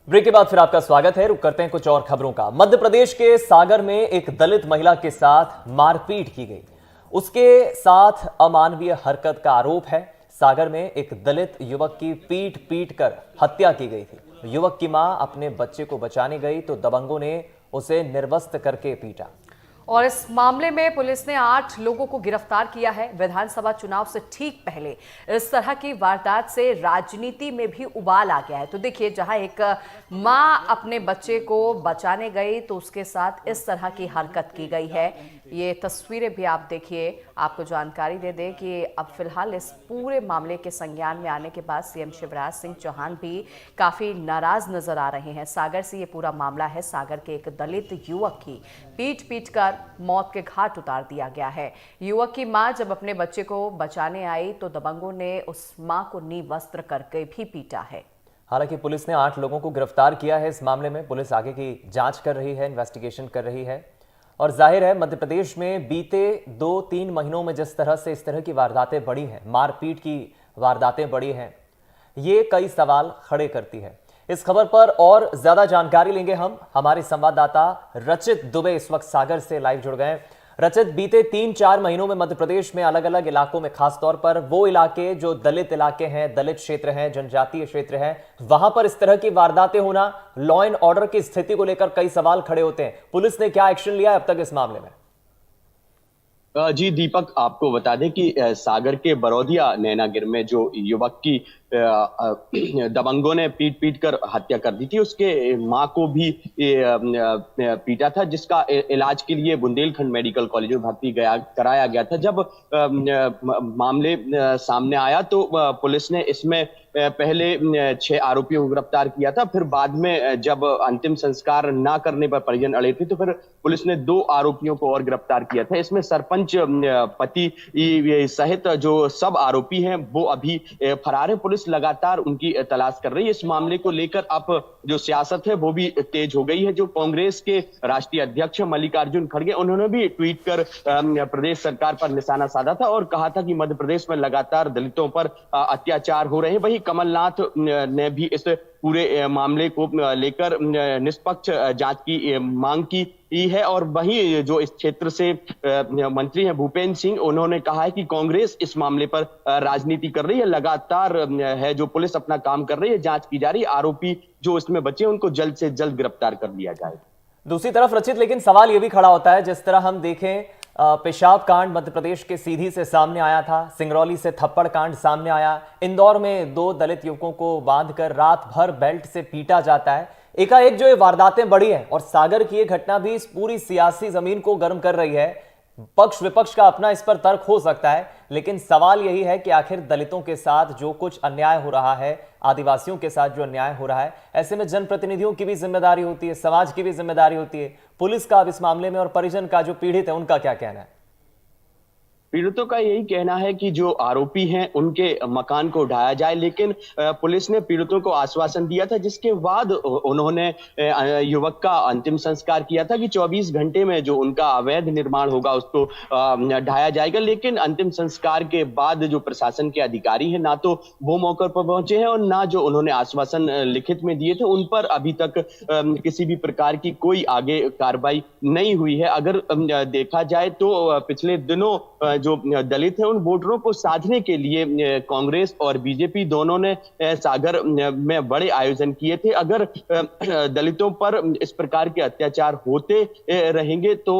Break के बाद फिर आपका स्वागत है। रुक करते हैं कुछ और खबरों का। मध्य प्रदेश के सागर में एक दलित महिला के साथ मारपीट की गई। उसके साथ अमानवीय हरकत का आरोप है। सागर में एक दलित युवक की पीट पीट कर हत्या की गई थी। युवक की मां अपने बच्चे को बचाने गई तो दबंगों ने उसे निर्वस्त्र करके पीटा। और इस मामले में पुलिस ने 8 लोगों को गिरफ्तार किया है। विधानसभा चुनाव से ठीक पहले इस तरह की वारदात से राजनीति में भी उबाल आ गया है। तो देखिए, जहां एक मां अपने बच्चे को बचाने गई तो उसके साथ इस तरह की हरकत की गई है। ये तस्वीरें भी आप देखिए। आपको जानकारी दे दें कि अब फिलहाल इस पूरे मामले के संज्ञान में आने के बाद सीएम शिवराज सिंह चौहान भी काफी नाराज नजर आ रहे हैं। सागर से ये पूरा मामला है। सागर के एक दलित युवक की पीट पीट कर मौत के घाट उतार दिया गया है। युवक की मां जब अपने बच्चे को बचाने आई तो दबंगों ने उस मां को निर्वस्त्र करके भी पीटा है। हालांकि पुलिस ने 8 लोगों को गिरफ्तार किया है। इस मामले में पुलिस आगे की जांच कर रही है, इन्वेस्टिगेशन कर रही है। और जाहिर है, मध्य प्रदेश में बीते 2-3 महीनों में जिस तरह से इस तरह की वारदातें बढ़ी हैं, मारपीट की वारदातें बढ़ी हैं, ये कई सवाल खड़े करती है। इस खबर पर और ज्यादा जानकारी लेंगे हम। हमारे संवाददाता रचित दुबे इस वक्त सागर से लाइव जुड़ गए। रचित, बीते 3-4 महीनों में मध्य प्रदेश में अलग अलग इलाकों में, खासतौर पर वो इलाके जो दलित इलाके हैं, दलित क्षेत्र हैं, जनजातीय क्षेत्र हैं, वहां पर इस तरह की वारदातें होना, लॉ एंड ऑर्डर की स्थिति को लेकर कई सवाल खड़े होते हैं। पुलिस ने क्या एक्शन लिया है अब तक इस मामले में? जी दीपक, आपको बता दें कि सागर के बरौदिया नैनागिर में जो युवक की दबंगों ने पीट पीट कर हत्या कर दी थी, उसके मां को भी पीटा था, जिसका इलाज के लिए बुंदेलखंड मेडिकल कॉलेज में भर्ती कराया गया था। जब मामले सामने आया तो पुलिस ने इसमें पहले 6 आरोपियों को गिरफ्तार किया था। फिर बाद में जब अंतिम संस्कार ना करने पर परिजन अड़े थे तो फिर पुलिस ने 2 आरोपियों को और गिरफ्तार किया था। इसमें सरपंच पति सहित जो सब आरोपी हैं वो अभी फरार है। पुलिस लगातार उनकी तलाश कर रही है। इस मामले को लेकर अब जो सियासत है वो भी तेज हो गई है। जो कांग्रेस के राष्ट्रीय अध्यक्ष मल्लिकार्जुन खड़गे, उन्होंने भी ट्वीट कर प्रदेश सरकार पर निशाना साधा था और कहा था कि मध्य प्रदेश में लगातार दलितों पर अत्याचार हो रहे हैं। वहीं कमलनाथ ने भी इस पूरे मामले को लेकर निष्पक्ष जांच की मांग की है। और वहीं जो इस क्षेत्र से मंत्री हैं भूपेंद्र सिंह, उन्होंने कहा है कि कांग्रेस इस मामले पर राजनीति कर रही है। लगातार है जो पुलिस अपना काम कर रही है, जांच की जा रही है। आरोपी जो इसमें बचे उनको जल्द से जल्द गिरफ्तार कर लिया जाए। दूसरी तरफ रचित, लेकिन सवाल यह भी खड़ा होता है, जिस तरह हम देखें पेशाब कांड मध्य प्रदेश के सीधी से सामने आया था, सिंगरौली से थप्पड़ कांड सामने आया, इंदौर में 2 दलित युवकों को बांधकर रात भर बेल्ट से पीटा जाता है। एकाएक जो ये वारदातें बढ़ी हैं और सागर की ये घटना भी इस पूरी सियासी जमीन को गर्म कर रही है। पक्ष विपक्ष का अपना इस पर तर्क हो सकता है, लेकिन सवाल यही है कि आखिर दलितों के साथ जो कुछ अन्याय हो रहा है, आदिवासियों के साथ जो अन्याय हो रहा है, ऐसे में जनप्रतिनिधियों की भी जिम्मेदारी होती है, समाज की भी जिम्मेदारी होती है। पुलिस का अब इस मामले में और परिजन का जो पीड़ित है उनका क्या कहना है? पीड़ितों का यही कहना है कि जो आरोपी हैं उनके मकान को ढाया जाए, लेकिन पुलिस ने पीड़ितों को आश्वासन दिया था, जिसके बाद उन्होंने युवक का अंतिम संस्कार किया था कि 24 घंटे में जो उनका अवैध निर्माण होगा उसको ढाया जाएगा। लेकिन अंतिम संस्कार के बाद जो प्रशासन के अधिकारी हैं, ना तो वो मौके पर पहुंचे हैं और ना जो उन्होंने आश्वासन लिखित में दिए थे उन पर अभी तक किसी भी प्रकार की कोई आगे कार्रवाई नहीं हुई है। अगर देखा जाए तो पिछले दिनों जो दलित हैं उन वोटरों को साधने के लिए कांग्रेस और बीजेपी दोनों ने सागर में बड़े आयोजन किए थे। अगर दलितों पर इस प्रकार के अत्याचार होते रहेंगे तो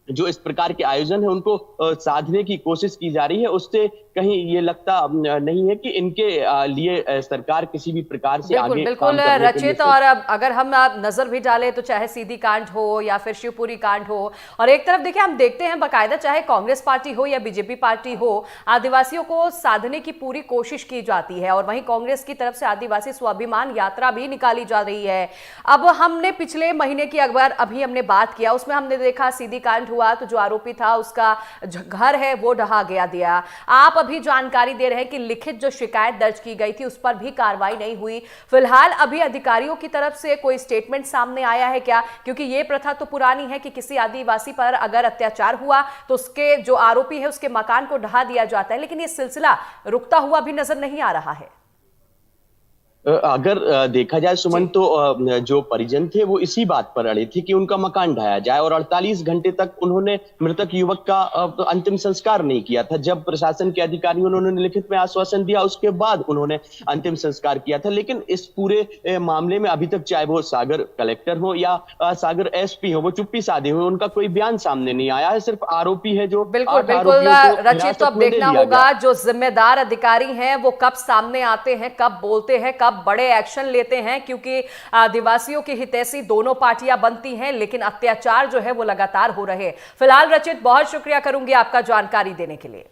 जो इस प्रकार के आयोजन है उनको साधने की कोशिश की जा रही है, उससे कहीं ये लगता नहीं है कि इनके लिए सरकार किसी भी प्रकार से आगे बिल्कुल रचित। और अब अगर हम नजर भी डालें तो चाहे सीधी कांड हो या फिर शिवपुरी कांड हो, और एक तरफ देखिए हम देखते हैं बाकायदा चाहे कांग्रेस पार्टी हो या बीजेपी पार्टी हो, आदिवासियों को साधने की पूरी कोशिश की जाती है। और वहीं कांग्रेस की तरफ से आदिवासी स्वाभिमान यात्रा भी निकाली जा रही है। अब हमने पिछले महीने की अखबार अभी हमने बात किया, उसमें हमने देखा सीधी कांड हुआ तो जो आरोपी था उसका घर है वो ढहा गया। आप अभी जानकारी दे रहे हैं कि लिखित जो शिकायत दर्ज की गई थी उस पर भी कार्रवाई नहीं हुई। फिलहाल अभी अधिकारियों की तरफ से कोई स्टेटमेंट सामने आया है क्या? क्योंकि ये प्रथा तो पुरानी है कि किसी आदिवासी पर अगर अत्याचार हुआ तो उसके जो आरोपी है उसके मकान को ढहा दिया जाता है, लेकिन ये सिलसिला रुकता हुआ भी नजर नहीं आ रहा है। अगर देखा जाए सुमन, तो जो परिजन थे वो इसी बात पर अड़े थे कि उनका मकान ढाया जाए, और 48 घंटे तक उन्होंने मृतक युवक का अंतिम संस्कार नहीं किया था। जब प्रशासन के अधिकारियों ने उन्होंने लिखित में आश्वासन दिया, उसके बाद उन्होंने अंतिम संस्कार किया था। लेकिन इस पूरे मामले में अभी तक, चाहे वो सागर कलेक्टर हो या सागर एसपी हो, वो चुप्पी साधे हुए, उनका कोई बयान सामने नहीं आया है। सिर्फ आरोपी है जो बिल्कुल 8 बिल्कुल आरोपियों को रचित, तो अब हिरासत में ले देखना लिया होगा गया। जो जिम्मेदार अधिकारी हैं वो कब सामने आते हैं, कब बोलते हैं, कब बड़े एक्शन लेते हैं, क्योंकि आदिवासियों की हितैषी दोनों पार्टियां बनती हैं, लेकिन अत्याचार जो है वो लगातार हो रहे हैं। फिलहाल रचित, बहुत शुक्रिया करूंगी आपका जानकारी देने के लिए।